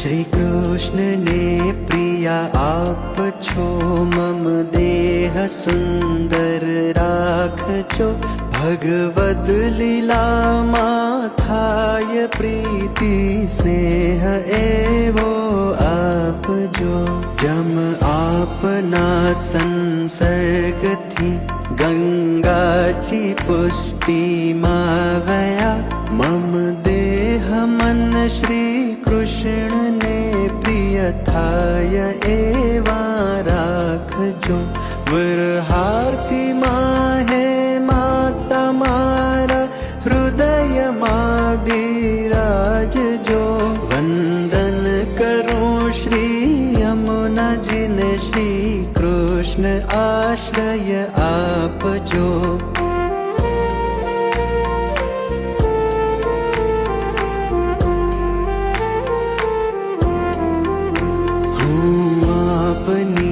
શ્રી કૃષ્ણને પ્રિયા આપ છો, મમ દેહ સુંદર રાખજો. ભગવદ લીલામાં થાય પ્રીતિ, સ્નેહ એવો આપજો. જમ આપના સંસર્ગથી ગંગાજી પુષ્ટિમાં વયા. મમ દેહ મન શ્રી કૃષ્ણને પ્રિય થાય એવા રાખજો. વરહારતીમાં હે માતા મારા હૃદયમાં બિરાજજો. વંદન કરું શ્રી યમુનાજીને, શ્રી કૃષ્ણ આશ્રય આપજો. આપની